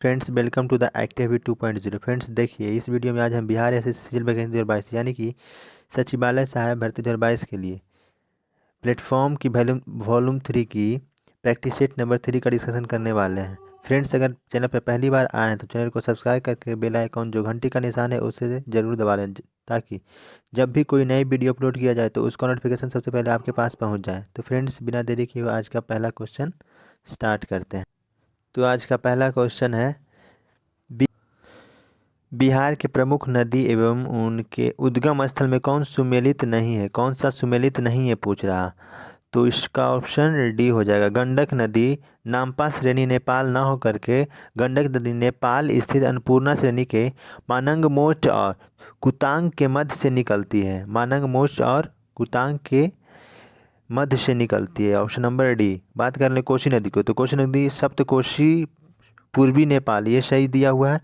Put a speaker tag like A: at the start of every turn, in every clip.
A: Friends welcome to the active 2.0। Friends देखिए, इस video में आज हम बिहार एसएससी सिविल वैकेंसी 2022 यानी कि सचिवालय सहायक भर्ती 2022 के लिए प्लेटफॉर्म की वॉल्यूम 3 की प्रैक्टिस सेट नंबर 3 का डिस्कशन करने वाले हैं। फ्रेंड्स अगर चैनल पर पहली बार आए हैं तो चैनल को सब्सक्राइब करके बेल आइकॉन जो घंटी का निशान है उसे ज़रूर दबा लें, ताकि जब भी कोई नई वीडियो अपलोड किया जाए तो उसका नोटिफिकेशन सबसे पहले आपके पास पहुँच जाए। तो फ्रेंड्स बिना देरी किए हुए आज का पहला क्वेश्चन स्टार्ट करते हैं। तो आज का पहला क्वेश्चन है, बिहार के प्रमुख नदी एवं उनके उद्गम स्थल में कौन सुमेलित नहीं है, कौन सा सुमेलित नहीं है पूछ रहा। तो इसका ऑप्शन डी हो जाएगा। गंडक नदी नामपा श्रेणी नेपाल न होकर के गंडक नदी नेपाल स्थित अन्नपूर्णा श्रेणी के मानंग मोस्ट और कुतांग के मध्य से निकलती है। मानंग मोस्ट और कुतांग के मध्य से निकलती है, ऑप्शन नंबर डी। बात कर लें कोसी नदी को, तो कोसी नदी सप्तकोशी पूर्वी नेपाल, ये सही दिया हुआ है।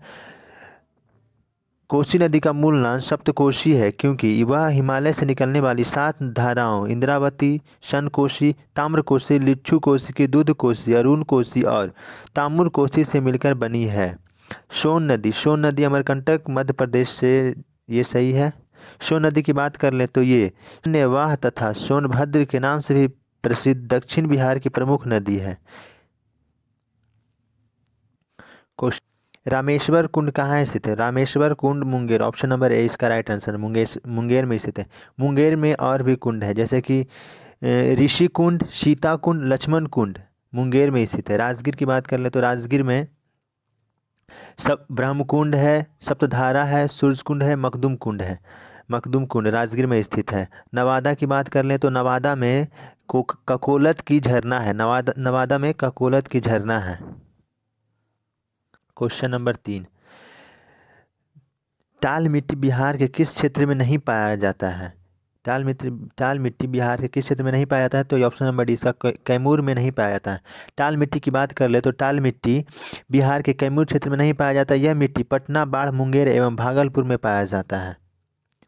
A: कोसी नदी का मूल नाम सप्तकोशी है क्योंकि वह हिमालय से निकलने वाली 7 धाराओं इंद्रावती, शनकोशी, ताम्रकोशी, लिच्छू कोशी, दूध कोशी, अरुण कोशी और ताम्र कोशी से मिलकर बनी है। सोन नदी अमरकंटक मध्य प्रदेश से, ये सही है। सोन नदी की बात कर लें तो ये नेवाह तथा सोनभद्र के नाम से भी प्रसिद्ध दक्षिण बिहार की प्रमुख नदी है। रामेश्वर कुंड कहाँ स्थित है? रामेश्वर कुंड मुंगेर, ऑप्शन नंबर ए इसका राइट आंसर। मुंगेर में स्थित है। मुंगेर में और भी कुंड है जैसे कि ऋषि कुंड, सीता कुंड, लक्ष्मण कुंड मुंगेर में स्थित है। राजगीर की बात कर ले तो राजगीर में सब ब्रह्म कुंड है, सप्तधारा है, सूर्य कुंड है, मखदुम कुंड है। मखदुम कुंड राजगीर में स्थित है। नवादा की बात कर ले तो नवादा में ककोलत की झरना है। नवादा में ककोलत की झरना है। क्वेश्चन नंबर 3, टाल मिट्टी बिहार के किस क्षेत्र में नहीं पाया जाता है? टाल मिट्टी बिहार के किस क्षेत्र में नहीं पाया जाता है? तो ऑप्शन नंबर डी इसका कैमूर में नहीं पाया जाता है। टाल मिट्टी की बात कर ले तो टाल मिट्टी बिहार के कैमूर क्षेत्र में नहीं पाया जाता। यह मिट्टी पटना, बाढ़, मुंगेर एवं भागलपुर में पाया जाता है।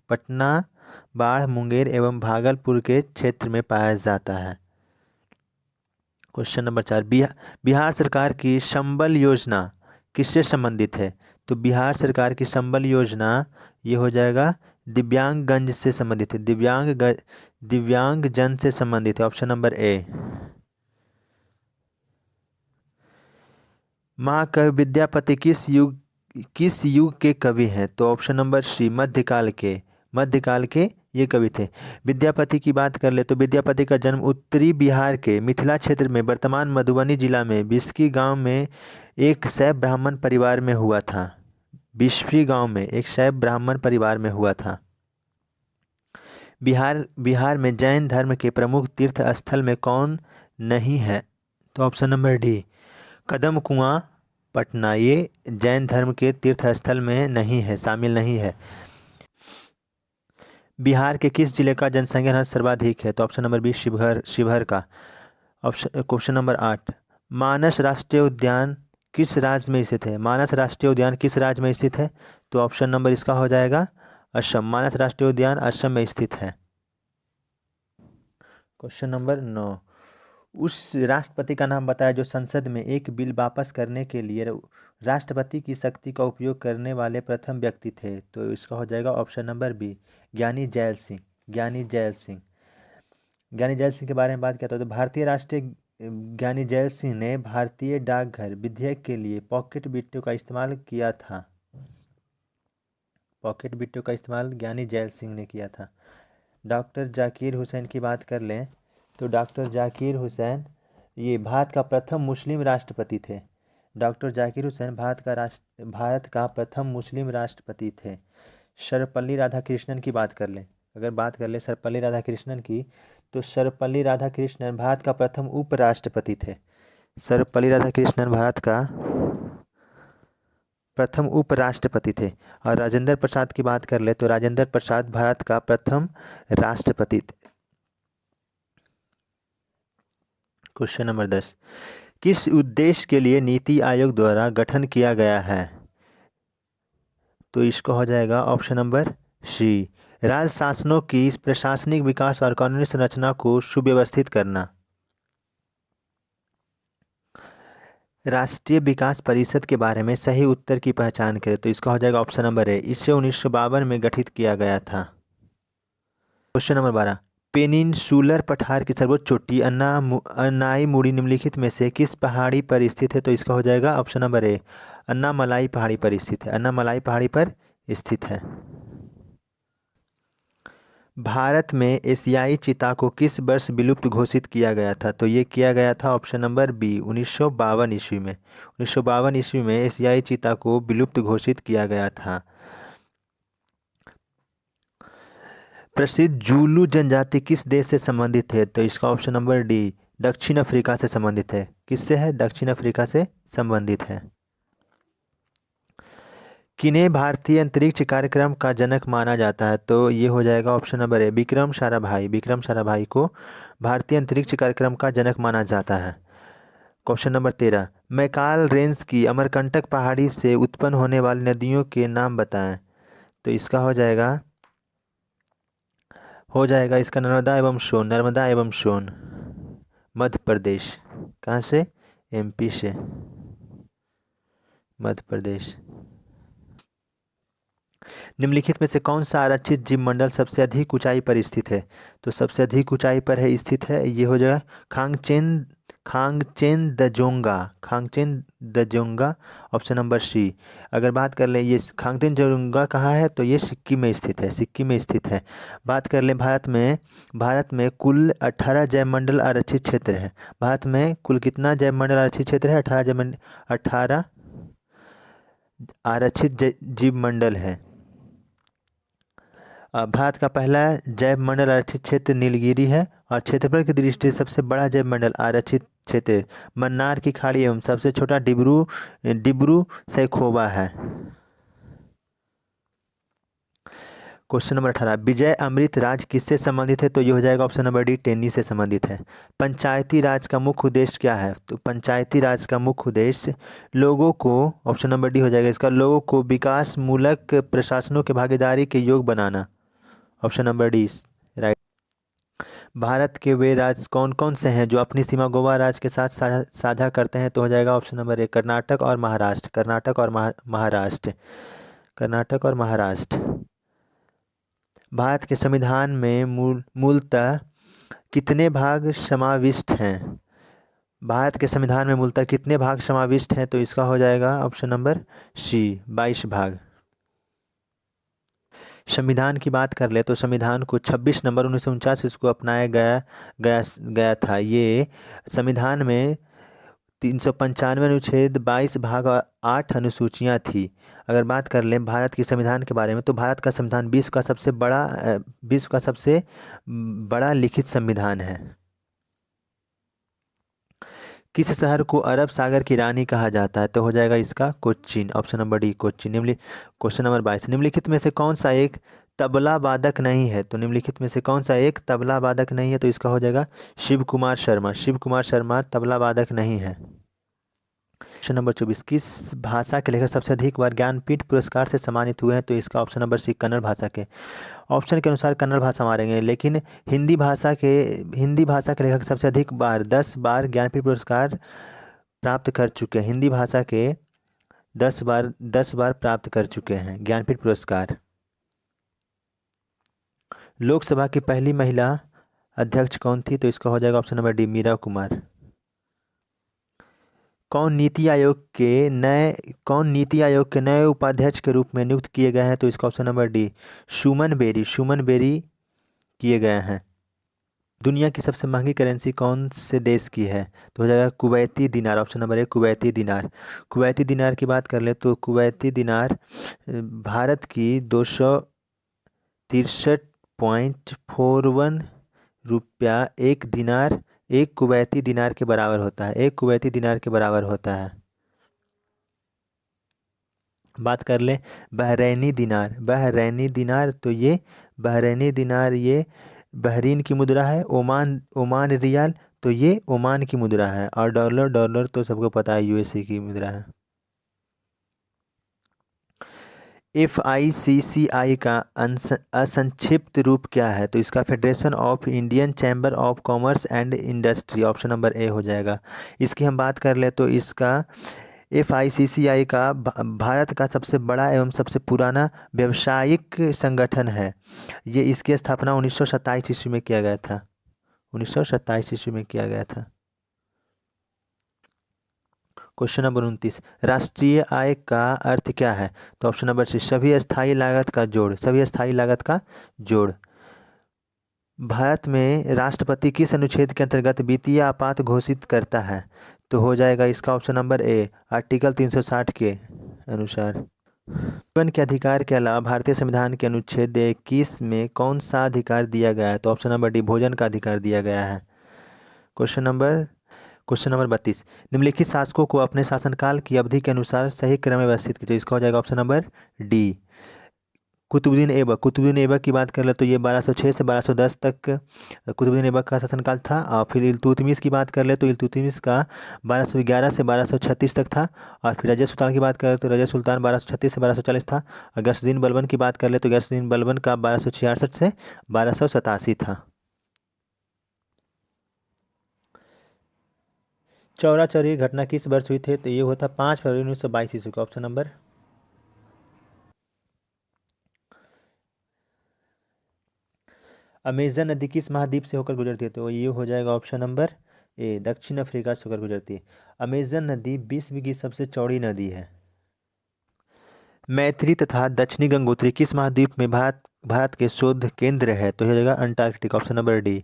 A: पटना, बाढ़, मुंगेर एवं भागलपुर के क्षेत्र में पाया जाता है। क्वेश्चन नंबर 4, बिहार सरकार की संबल योजना किससे संबंधित है? तो बिहार सरकार की संबल योजना ये हो जाएगा दिव्यांगगंज से संबंधित है। दिव्यांग जन से संबंधित है, ऑप्शन नंबर ए। महाकवि विद्यापति किस युग के कवि हैं? तो ऑप्शन नंबर सी मध्यकाल के ये कवि थे। विद्यापति की बात कर ले तो विद्यापति का जन्म उत्तरी बिहार के मिथिला क्षेत्र में वर्तमान मधुबनी जिला में बिस्की गांव में एक शैव ब्राह्मण परिवार में हुआ था। बिस्फी गांव में एक शैव ब्राह्मण परिवार में हुआ था। बिहार में जैन धर्म के प्रमुख तीर्थ स्थल में कौन नहीं है? तो ऑप्शन नंबर डी कदम कुआं पटना, ये जैन धर्म के तीर्थ स्थल में नहीं है, शामिल नहीं है। बिहार के किस जिले का जनसंख्या घनत्व सर्वाधिक है? तो ऑप्शन नंबर बी शिवहर का। ऑप्शन क्वेश्चन नंबर 8, मानस राष्ट्रीय उद्यान किस राज्य में स्थित है? मानस राष्ट्रीय उद्यान किस राज्य में स्थित है? तो ऑप्शन नंबर इसका हो जाएगा असम। मानस राष्ट्रीय उद्यान असम में स्थित है। क्वेश्चन नंबर 9, उस राष्ट्रपति का नाम बताया जो संसद में एक बिल वापस करने के लिए राष्ट्रपति की शक्ति का उपयोग करने वाले प्रथम व्यक्ति थे। तो इसका हो जाएगा ऑप्शन नंबर बी ज्ञानी जैल सिंह। ज्ञानी जैल सिंह के बारे में बात किया तो भारतीय राष्ट्रीय ज्ञानी जैल सिंह ने भारतीय डाकघर विधेयक के लिए पॉकेट बिट्टू का इस्तेमाल किया था। पॉकेट बिट्टू का इस्तेमाल ज्ञानी जैल सिंह ने किया था। डॉक्टर जाकिर हुसैन की बात कर लें तो डॉक्टर जाकिर हुसैन ये भारत का प्रथम मुस्लिम राष्ट्रपति थे। डॉक्टर जाकिर हुसैन भारत का प्रथम मुस्लिम राष्ट्रपति थे। सर्वपल्ली राधाकृष्णन की बात कर लें, अगर बात कर ले सर्वपल्ली राधाकृष्णन की, तो सर्वपल्ली राधाकृष्णन भारत का प्रथम उपराष्ट्रपति थे। सर्वपल्ली राधाकृष्णन भारत का प्रथम उपराष्ट्रपति थे। और राजेंद्र प्रसाद की बात कर ले तो राजेंद्र प्रसाद भारत का प्रथम राष्ट्रपति थे। क्वेश्चन नंबर 10, किस उद्देश्य के लिए नीति आयोग द्वारा गठन किया गया है? तो इसका हो जाएगा ऑप्शन नंबर सी राज्य शासनों की प्रशासनिक विकास और कानूनी संरचना को सुव्यवस्थित करना। राष्ट्रीय विकास परिषद के बारे में सही उत्तर की पहचान करें, तो इसका हो जाएगा ऑप्शन नंबर ए। इसे 1952 में गठित किया गया था। क्वेश्चन नंबर 12, पेनिनसुलर पठार की सर्वोच्च चोटी अन्नाईमुड़ी निम्नलिखित में से किस पहाड़ी पर स्थित है, तो इसका हो जाएगा ऑप्शन नंबर ए, अन्नामलाई पहाड़ी पर स्थित है। अन्नामलाई पहाड़ी पर स्थित है। भारत में एशियाई चीता को किस वर्ष विलुप्त घोषित किया गया था, तो ये किया गया था ऑप्शन नंबर बी 1952 ईस्वी में। 1952 ईस्वी में एशियाई चीता को विलुप्त घोषित किया गया था। प्रसिद्ध जूलू जनजाति किस देश से संबंधित है, तो इसका ऑप्शन नंबर डी दक्षिण अफ्रीका से संबंधित है। किससे है? दक्षिण अफ्रीका से संबंधित है। किन्हें भारतीय अंतरिक्ष कार्यक्रम का जनक माना जाता है, तो ये हो जाएगा ऑप्शन नंबर ए विक्रम साराभाई। विक्रम साराभाई को भारतीय अंतरिक्ष कार्यक्रम का जनक माना जाता है। क्वेश्चन नंबर 13, मैकाल रेंज की अमरकंटक पहाड़ी से उत्पन्न होने वाली नदियों के नाम बताएं, तो इसका हो जाएगा इसका नर्मदा एवं सोन। नर्मदा एवं सोन मध्य प्रदेश। कहाँ से? एमपी से, मध्य प्रदेश। निम्नलिखित में से कौन सा आरक्षित जीव मंडल सबसे अधिक ऊंचाई पर स्थित है, तो सबसे अधिक ऊंचाई पर है स्थित है, ये हो जाएगा खांगचेन दजोंगा ऑप्शन नंबर सी। अगर बात कर लें ये खांगचेन दजोंगा कहाँ है, तो ये सिक्किम में स्थित है। सिक्किम में स्थित है। बात कर लें भारत में कुल 18 जैव मंडल आरक्षित क्षेत्र है। भारत में कुल कितना जैव मंडल आरक्षित क्षेत्र है? 18 आरक्षित जीव मंडल है। भारत का पहला जैव मंडल आरक्षित क्षेत्र नीलगिरी है और क्षेत्रफल की दृष्टि से सबसे बड़ा जैव मंडल आरक्षित क्षेत्र मन्नार की खाड़ी एवं सबसे छोटा डिब्रू सैखोवा है। क्वेश्चन नंबर 18, विजय अमृत राज किससे संबंधित है, तो ये हो जाएगा ऑप्शन नंबर डी टेन्नी से संबंधित है। पंचायती राज का मुख्य उद्देश्य क्या है, तो पंचायती राज का मुख्य उद्देश्य लोगों को, ऑप्शन नंबर डी हो जाएगा इसका, लोगों को विकास मूलक प्रशासनों के भागीदारी के योग बनाना। Option number D right. Bharat के वे राज्य कौन कौन से हैं जो अपनी सीमा गोवा राज्य के साथ साझा करते हैं, तो हो जाएगा ऑप्शन नंबर ए कर्नाटक और महाराष्ट्र। कर्नाटक और महाराष्ट्र। भारत के संविधान में मूलतः कितने भाग समाविष्ट हैं? भारत के संविधान में मूलतः कितने भाग समाविष्ट हैं, तो इसका हो जाएगा ऑप्शन नंबर सी 22 भाग। संविधान की बात कर ले तो संविधान को 26 नवंबर 1949 इसको अपनाया गया था। ये संविधान में 395 अनुच्छेद 22 भाग और 8 अनुसूचियां थी। अगर बात कर लें भारत के संविधान के बारे में, तो भारत का संविधान विश्व का सबसे बड़ा लिखित संविधान है। किस शहर को अरब सागर की रानी कहा जाता है, तो हो जाएगा इसका Cochin. Option number D Cochin. Question number 22, निम्नलिखित में से कौन सा एक तबला वादक नहीं है, तो निम्नलिखित में से कौन सा एक तबला वादक नहीं है, तो इसका हो जाएगा शिव कुमार शर्मा तबला वादक नहीं है। क्वेश्चन नंबर 24, किस भाषा के लेखक सबसे अधिक बार ज्ञानपीठ पुरस्कार से सम्मानित हुए हैं, तो इसका ऑप्शन नंबर सी कन्नड़ भाषा के। ऑप्शन के अनुसार कन्नड़ भाषा मारेंगे, लेकिन हिंदी भाषा के लेखक सबसे अधिक बार 10 बार ज्ञानपीठ पुरस्कार प्राप्त कर चुके हैं। हिंदी भाषा के 10 बार प्राप्त कर चुके हैं ज्ञानपीठ पुरस्कार। लोकसभा की पहली महिला अध्यक्ष कौन थी, तो इसका हो जाएगा option number D Meera Kumar. कौन नीति आयोग के नए उपाध्यक्ष के रूप में नियुक्त किए गए हैं, तो इसका ऑप्शन नंबर डी सुमन बेरी किए गए हैं। दुनिया की सबसे महंगी करेंसी कौन से देश की है, तो हो जाएगा कुवैती दिनार। ऑप्शन नंबर ए कुवैती दिनार। कुवैती दिनार की बात कर ले तो कुवैती दिनार भारत की 263.41 रुपया एक कुवैती दिनार के बराबर होता है। बात कर ले बहरैनी दिनार, तो ये बहरैनी दिनार ये बहरीन की मुद्रा है। ओमान रियाल, तो ये ओमान की मुद्रा है। और डॉलर तो सबको पता है यूएसए की मुद्रा है। FICCI का असंक्षिप्त रूप क्या है? तो इसका federation of Indian chamber of commerce and industry, option number ए हो जाएगा। इसकी हम बात कर ले तो इसका FICCI का भारत का सबसे बड़ा एवं सबसे पुराना व्यावसायिक संगठन है। ये इसकी स्थापना 1927 ईस्वी में किया गया था। 1927 ईस्वी में किया गया था। क्वेश्चन नंबर 29, राष्ट्रीय आय का अर्थ क्या है? तो ऑप्शन नंबर सी, सभी स्थायी लागत का जोड़। सभी स्थायी लागत का जोड़। भारत में राष्ट्रपति किस अनुच्छेद के अंतर्गत वित्तीय आपात घोषित करता है? तो हो जाएगा इसका ऑप्शन नंबर ए, आर्टिकल 360 के अनुसार। जीवन के अधिकार के अलावा भारतीय संविधान के अनुच्छेद 21 में कौन सा अधिकार दिया गया है? तो ऑप्शन नंबर डी, भोजन का अधिकार दिया गया है। क्वेश्चन नंबर 32, निम्नलिखित शासकों को अपने शासनकाल की अवधि के अनुसार सही क्रम में व्यवस्थित कीजिए। इसका हो जाएगा option number D, Qutubuddin Aibak. Qutubuddin Aibak की बात कर ले तो ये 1206 से 1210 तक कुतुबुद्दीन ऐबक का शासनकाल था। और फिर इल्तुतमिश की बात कर ले तो इल्तुतमिश का 1211 से 1236 तक था। और फिर रजिया सुल्तान की बात कर ले तो रजिया सुल्तान 1236 से 1240 था। और गयासुद्दीन बलबन की बात कर ले तो गयासुद्दीन बलबन का 1266 से 1287 था। चौरा चौरी घटना किस वर्ष हुई थी? तो ये हुआ था 5 फरवरी 1922 ईस्वी का, ऑप्शन नंबर। अमेजन नदी किस महाद्वीप से होकर गुजरती है? तो ये हो जाएगा ऑप्शन नंबर ए, दक्षिण अफ्रीका से होकर गुजरती है। अमेजन नदी विश्व की सबसे चौड़ी नदी है। मैत्री तथा दक्षिणी गंगोत्री किस महाद्वीप में भारत के शोध केंद्र है? तो ये हो जाएगा अंटार्कटिका, ऑप्शन नंबर डी।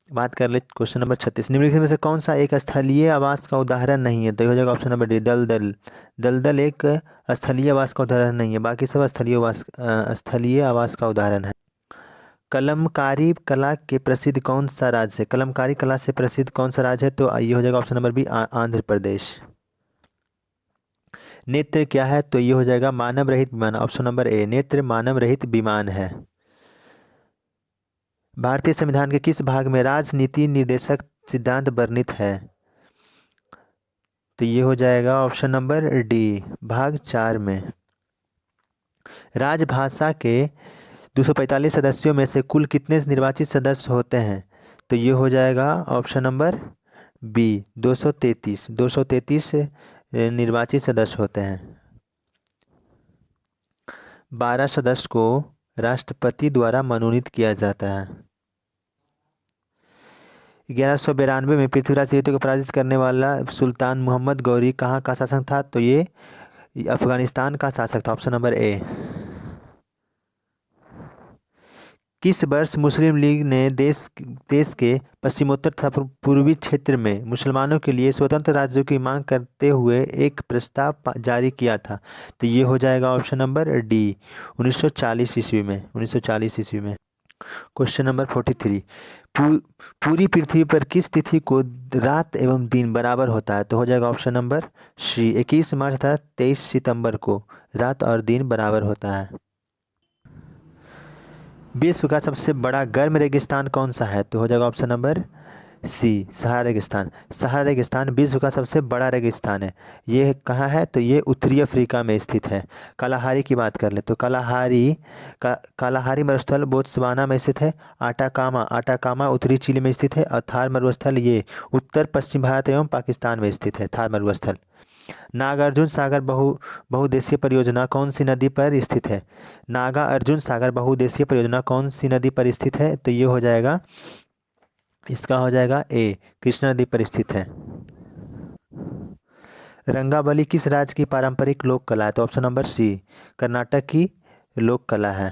A: बात कर ले क्वेश्चन नंबर 36, निम्नलिखित में से कौन सा एक स्थलीय आवास का उदाहरण नहीं है? तो ये हो जाएगा ऑप्शन नंबर डी, दलदल। दलदल एक स्थलीय आवास का उदाहरण नहीं है, बाकी सब स्थलीय आवास का उदाहरण है। कलमकारी कला के प्रसिद्ध कौन सा राज्य है? कलमकारी कला से प्रसिद्ध कौन सा राज्य है? तो ये हो जाएगा option number B, Andhra Pradesh. नेत्र क्या है? तो ये हो जाएगा मानव रहित विमान, ऑप्शन नंबर ए, नेत्र मानव रहित विमान है। भारतीय संविधान के किस भाग में राजनीति निर्देशक सिद्धांत वर्णित है? तो ये हो जाएगा ऑप्शन नंबर डी, भाग 4 में। राजभाषा के 245 सदस्यों में से कुल कितने निर्वाचित सदस्य होते हैं? तो ये हो जाएगा ऑप्शन नंबर बी, 233। 233 निर्वाचित सदस्य होते हैं। 12 सदस्य को राष्ट्रपति द्वारा मनोनीत किया जाता है। 1192 में पृथ्वीराज चौहान को पराजित करने वाला सुल्तान मोहम्मद गौरी कहाँ का शासक था? तो ये अफगानिस्तान का शासक था, ऑप्शन नंबर ए। किस वर्ष मुस्लिम लीग ने देश के पश्चिमोत्तर तथा पूर्वी क्षेत्र में मुसलमानों के लिए स्वतंत्र राज्यों की मांग करते हुए एक प्रस्ताव जारी किया था? तो ये हो जाएगा ऑप्शन नंबर डी, 1940 ईस्वी में। 1940 ईस्वी में। क्वेश्चन नंबर 43, पूरी पृथ्वी पर किस तिथि को रात एवं दिन बराबर होता है? तो हो जाएगा ऑप्शन नंबर सी, 21 मार्च तथा 23 सितंबर को रात और दिन बराबर होता है। विश्व का सबसे बड़ा गर्म रेगिस्तान कौन सा है? तो हो जाएगा ऑप्शन नंबर सी, सहारा रेगिस्तान। सहारा रेगिस्तान विश्व का सबसे बड़ा रेगिस्तान है। ये कहाँ है? तो ये उत्तरी अफ्रीका में स्थित है। कालाहारी की बात कर ले तो कालाहारी मरुस्थल बोत्सवाना में स्थित है। आटाकामा उत्तरी चिली में स्थित है। और थार मरुस्थल ये उत्तर पश्चिम भारत एवं पाकिस्तान में स्थित है, थार मरुस्थल। नागार्जुन सागर बहुउद्देशीय परियोजना कौन सी नदी पर स्थित है? नागा अर्जुन सागर बहुउद्देशीय परियोजना कौन सी नदी पर स्थित है? तो ये हो जाएगा, इसका हो जाएगा ए, कृष्णा नदी पर स्थित है। रंगावली किस राज्य की पारंपरिक लोक कला है? तो ऑप्शन नंबर सी, कर्नाटक की लोक कला है।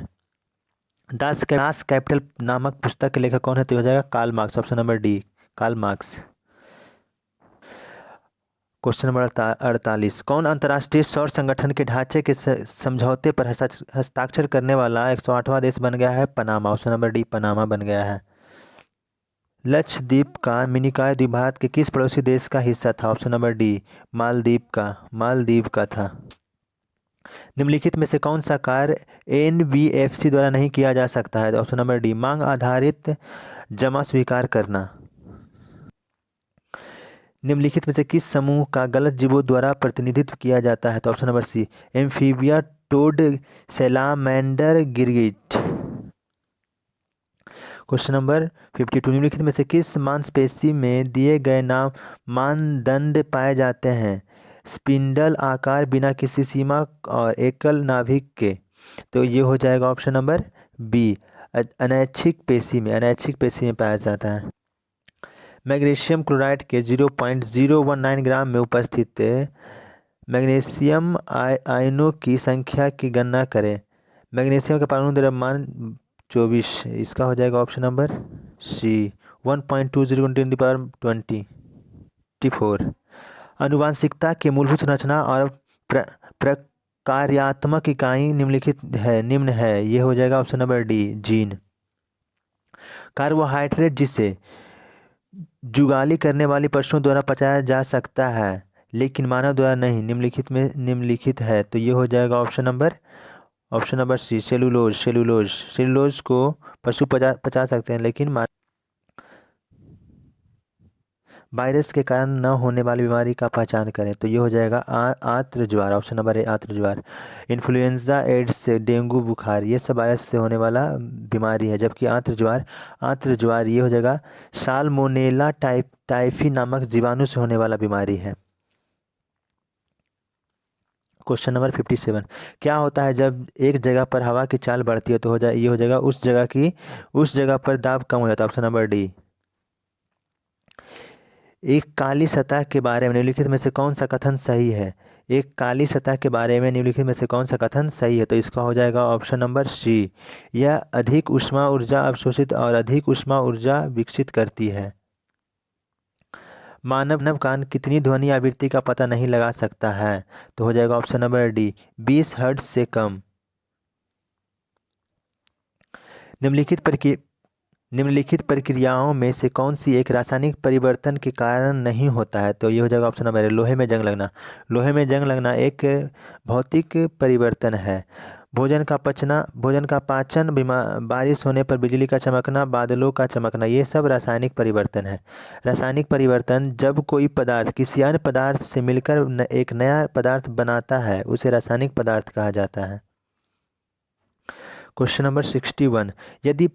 A: दास कैपिटल नामक पुस्तक के लेखक कौन है? तो हो जाएगा Karl Marx, option number D, Karl Marx. Question number 48, कौन अंतर्राष्ट्रीय सौर संगठन के ढांचे के समझौते पर हस्ताक्षर करने वाला 108वां देश बन गया है? Panama, option number D, Panama बन गया है। लक्षद्वीप का मिनिकॉय द्वीपभारत के किस पड़ोसी देश का हिस्सा था? ऑप्शन नंबर डी, मालदीव का था। निम्नलिखित में से कौन सा कार्य NBFC द्वारा नहीं किया जा सकता है? ऑप्शन नंबर डी, मांग आधारित जमा स्वीकार करना। निम्नलिखित में से किस समूह का गलत जीवों द्वारा प्रतिनिधित्व किया जाता है? तो option number C, amphibia nematode, salamander, गिरगिट। क्वेश्चन नंबर 52, निम्नलिखित में से किस मांसपेशी में दिए गए नाम मानदंड पाए जाते हैं? स्पिंडल आकार बिना किसी सीमा और एकल नाभिक के। तो ये हो जाएगा ऑप्शन नंबर बी, अनैच्छिक पेशी में पाया जाता है। मैग्नीशियम क्लोराइड के 0.019 ग्राम में उपस्थित मैग्नीशियम आयनों की संख्या की गणना करें। मैग्नीशियम का परमाणु द्रव्यमान 24, इसका हो जाएगा ऑप्शन नंबर सी, 1.20 × 10⁻24। अनुवांशिकता के मूलभूत संरचना और प्रकार्यात्मक इकाई निम्न है, ये हो जाएगा option number D, gene. Carbohydrate जिसे जुगाली करने वाली पशुओं द्वारा पचाया जा सकता है लेकिन मानव द्वारा नहीं, निम्नलिखित है, तो ये हो जाएगा ऑप्शन नंबर सी, सेलुलोज को पशु पचा सकते हैं लेकिन वायरस के कारण न होने वाली बीमारी का पहचान करें, तो ये हो जाएगा आंत्र ज्वार, ऑप्शन नंबर ए, आंत्र ज्वार। इन्फ्लुएंजा, एड्स, डेंगू बुखार, ये सब वायरस से होने वाला बीमारी है, जबकि आंत्र ज्वार ये हो जाएगा साल्मोनेला टाइफी नामक जीवाणु से होने वाला बीमारी है। क्वेश्चन नंबर 57, क्या होता है जब एक जगह पर हवा की चाल बढ़ती है? तो ये हो जाएगा उस जगह पर दाब कम हो जाता है, ऑप्शन नंबर डी। एक काली सतह के बारे में निम्नलिखित में से कौन सा कथन सही है? एक काली सतह के बारे में निम्नलिखित में से कौन सा कथन सही है? तो इसका हो जाएगा ऑप्शन नंबर सी, यह अधिक ऊष्मा ऊर्जा अवशोषित और अधिक ऊष्मा ऊर्जा विकसित करती है। मानव कान कितनी ध्वनि आवृत्ति का पता नहीं लगा सकता है? तो हो जाएगा ऑप्शन नंबर डी, 20 हर्ट्ज से कम। निम्नलिखित प्रक्रियाओं में से कौन सी एक रासायनिक परिवर्तन के कारण नहीं होता है? तो ये हो जाएगा ऑप्शन नंबर, लोहे में जंग लगना एक भौतिक परिवर्तन है। भोजन का पाचन, बारिश होने पर बिजली का चमकना, बादलों का चमकना, ये सब रासायनिक परिवर्तन है। रासायनिक परिवर्तन जब कोई पदार्थ किसी अन्य पदार्थ से मिलकर एक नया पदार्थ बनाता है उसे रासायनिक पदार्थ कहा जाता है। क्वेश्चन नंबर 61, यदि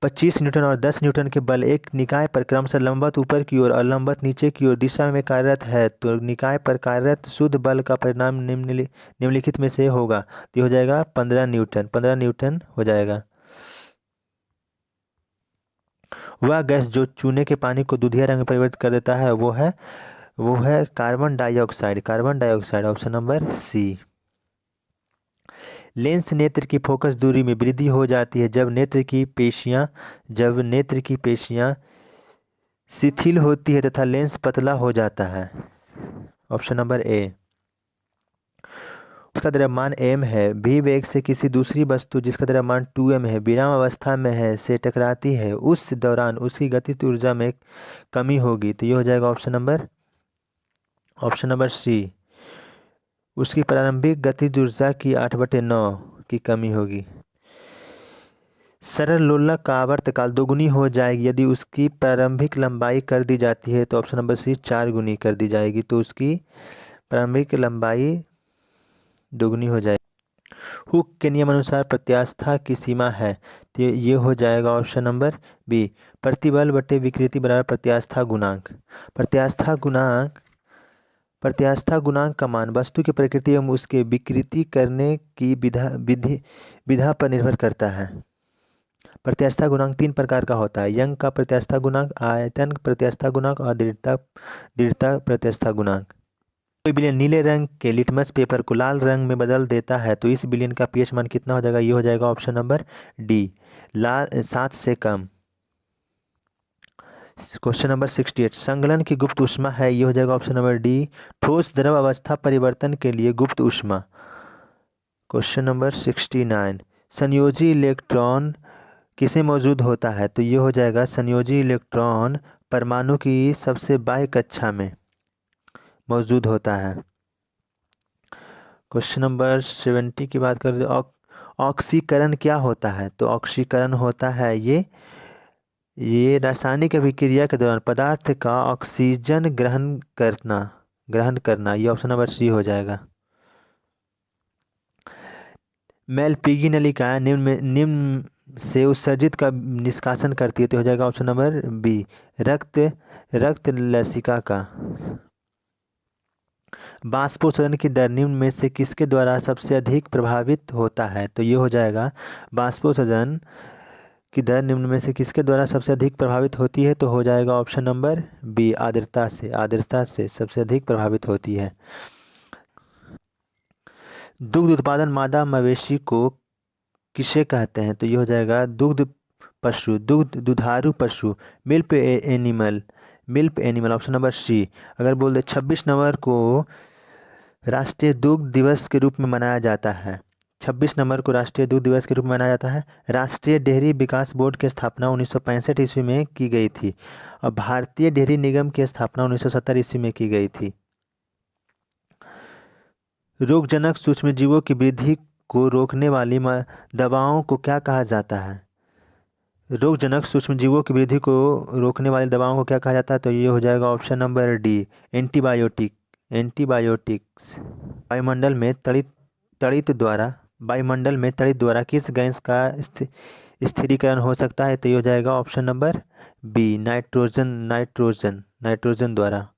A: 25 न्यूटन और 10 न्यूटन के बल एक निकाय पर क्रमशः लंबवत ऊपर की ओर और लंबवत नीचे की ओर दिशा में कार्यरत है तो निकाय पर कार्यरत शुद्ध बल का परिणाम निम्नलिखित में से होगा। तो हो जाएगा 15 न्यूटन हो जाएगा। वह गैस जो चूने के पानी को दूधिया रंग में परिवर्तित कर देता है वो है carbon dioxide, option number C. Lens नेत्र की फोकस दूरी में वृद्धि हो जाती है जब नेत्र की पेशियां शिथिल होती है तथा लेंस पतला हो जाता है, ऑप्शन नंबर ए। उसका द्रव्यमान m है, भी वेग से किसी दूसरी वस्तु जिसका द्रव्यमान 2m है विराम अवस्था में है से टकराती है, उस दौरान उसकी गतिज ऊर्जा में कमी होगी। तो ये हो जाएगा ऑप्शन नंबर सी, उसकी प्रारंभिक गतिज ऊर्जा की 8/9 की कमी होगी। सरल लोलक का आवर्तकाल दोगुनी हो जाएगी यदि उसकी प्रारंभिक लंबाई कर दी जाती है, तो ऑप्शन नंबर सी 4 गुनी कर दी जाएगी, तो उसकी प्रारंभिक लंबाई दोगुनी हो जाएगी। हुक के नियम अनुसार प्रत्यास्था की सीमा है, तो ये हो जाएगा ऑप्शन नंबर बी, प्रतिबल बटे विकृति बराबर प्रत्यास्था गुणांक। प्रत्यास्था गुणांक का मान वस्तु की प्रकृति एवं उसके विकृति करने की विधा पर निर्भर करता है। प्रत्यास्था गुणांक 3 प्रकार का होता है, यंग का प्रत्यास्था गुणांक, आयतन प्रत्यास्था गुणांक और दृढ़ता प्रत्यास्था गुणांक। कोई विलयन नीले रंग के लिटमस पेपर को लाल रंग में बदल देता है तो इस विलयन का पीएच मान कितना हो जाएगा? ये हो जाएगा ऑप्शन नंबर डी, 7 से कम। क्वेश्चन नंबर 68, संगलन की गुप्त ऊष्मा है, ये हो जाएगा ऑप्शन नंबर डी, ठोस द्रव अवस्था परिवर्तन के लिए गुप्त ऊष्मा। क्वेश्चन नंबर 69, संयोजी इलेक्ट्रॉन किसे मौजूद होता है? तो ये हो जाएगा संयोजी इलेक्ट्रॉन परमाणु की सबसे बाह्य कक्षा में मौजूद होता है। क्वेश्चन नंबर 70 की बात करें तो ऑक्सीकरण क्या होता है? तो ऑक्सीकरण होता है ये रासायनिक अभिक्रिया के दौरान पदार्थ का ऑक्सीजन ग्रहण करना, ये ऑप्शन नंबर सी हो जाएगा। मेलपीगी नलिका निम्न से उत्सर्जित का निष्कासन करती है, तो हो जाएगा ऑप्शन नंबर बी, रक्त रक्त लसिका का। बाष्पोत्सर्जन की दर निम्न में से किसके द्वारा सबसे अधिक प्रभावित होता है, तो ये हो जाएगा बाष्पोत्सर्जन की दर निम्न में से किसके द्वारा सबसे अधिक प्रभावित होती है, तो हो जाएगा ऑप्शन नंबर बी, आर्द्रता से सबसे अधिक प्रभावित होती है। दुग्ध उत्पादन मादा मवेशी को किसे कहते हैं, तो ये हो जाएगा दुधारू पशु, milk animal option number C. अगर बोल दे 26 नवंबर को राष्ट्रीय दुग्ध दिवस के रूप में मनाया जाता है, 26 नवंबर को राष्ट्रीय दुग्ध दिवस के रूप में मनाया जाता है। राष्ट्रीय डेयरी विकास बोर्ड की स्थापना 1965 ईस्वी में की गई थी और भारतीय डेयरी निगम की स्थापना 1970 ईस्वी में की गई थी। रोगजनक सूक्ष्मजीवों की वृद्धि को रोकने वाली दवाओं को क्या कहा जाता है? रोगजनक सूक्ष्मजीवों की वृद्धि को रोकने वाली दवाओं को क्या कहा जाता है, तो ये हो जाएगा ऑप्शन नंबर डी, एंटीबायोटिक्स। वायुमंडल में तड़ित द्वारा किस गैस का स्थिरीकरण हो सकता है, तो ये हो जाएगा ऑप्शन नंबर बी, नाइट्रोजन द्वारा।